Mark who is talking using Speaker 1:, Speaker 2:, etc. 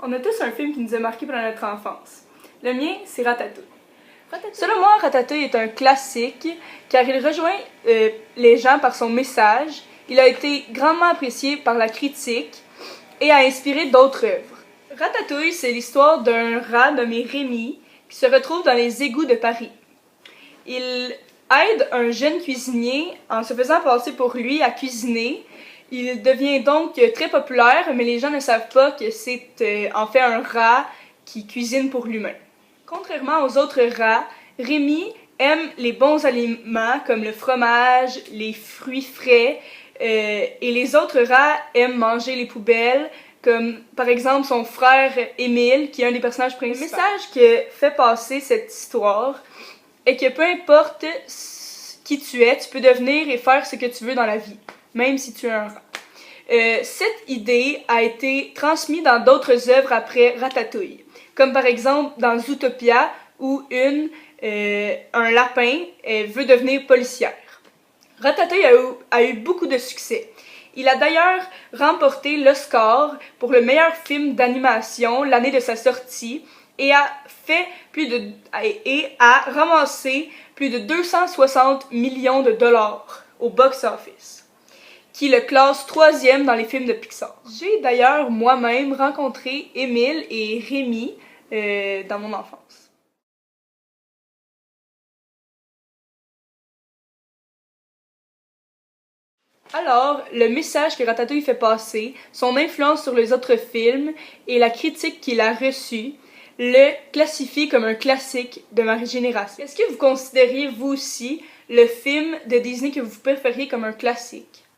Speaker 1: On a tous un film qui nous a marqué pendant notre enfance. Le mien, c'est Ratatouille. Selon moi, Ratatouille est un classique car il rejoint les gens par son message. Il a été grandement apprécié par la critique et a inspiré d'autres œuvres. Ratatouille, c'est l'histoire d'un rat nommé Rémi qui se retrouve dans les égouts de Paris. Il aide un jeune cuisinier en se faisant passer pour lui à cuisiner. Il devient donc très populaire, mais les gens ne savent pas que c'est en fait un rat qui cuisine pour l'humain. Contrairement aux autres rats, Rémi aime les bons aliments comme le fromage, les fruits frais, et les autres rats aiment manger les poubelles, comme par exemple son frère Émile, qui est un des personnages principaux. Le message que fait passer cette histoire est que peu importe qui tu es, tu peux devenir et faire ce que tu veux dans la vie, même si tu es un rat. Cette idée a été transmise dans d'autres œuvres après Ratatouille, comme par exemple dans Zootopia, où un lapin veut devenir policière. Ratatouille a eu beaucoup de succès. Il a d'ailleurs remporté l'Oscar pour le meilleur film d'animation l'année de sa sortie et a ramassé plus de 260 millions de dollars au box-office, qui le classe 3e dans les films de Pixar. J'ai d'ailleurs moi-même rencontré Émile et Rémi dans mon enfance. Alors, le message que Ratatouille fait passer, son influence sur les autres films et la critique qu'il a reçue le classifient comme un classique de ma génération. Est-ce que vous considériez, vous aussi, le film de Disney que vous préfériez comme un classique?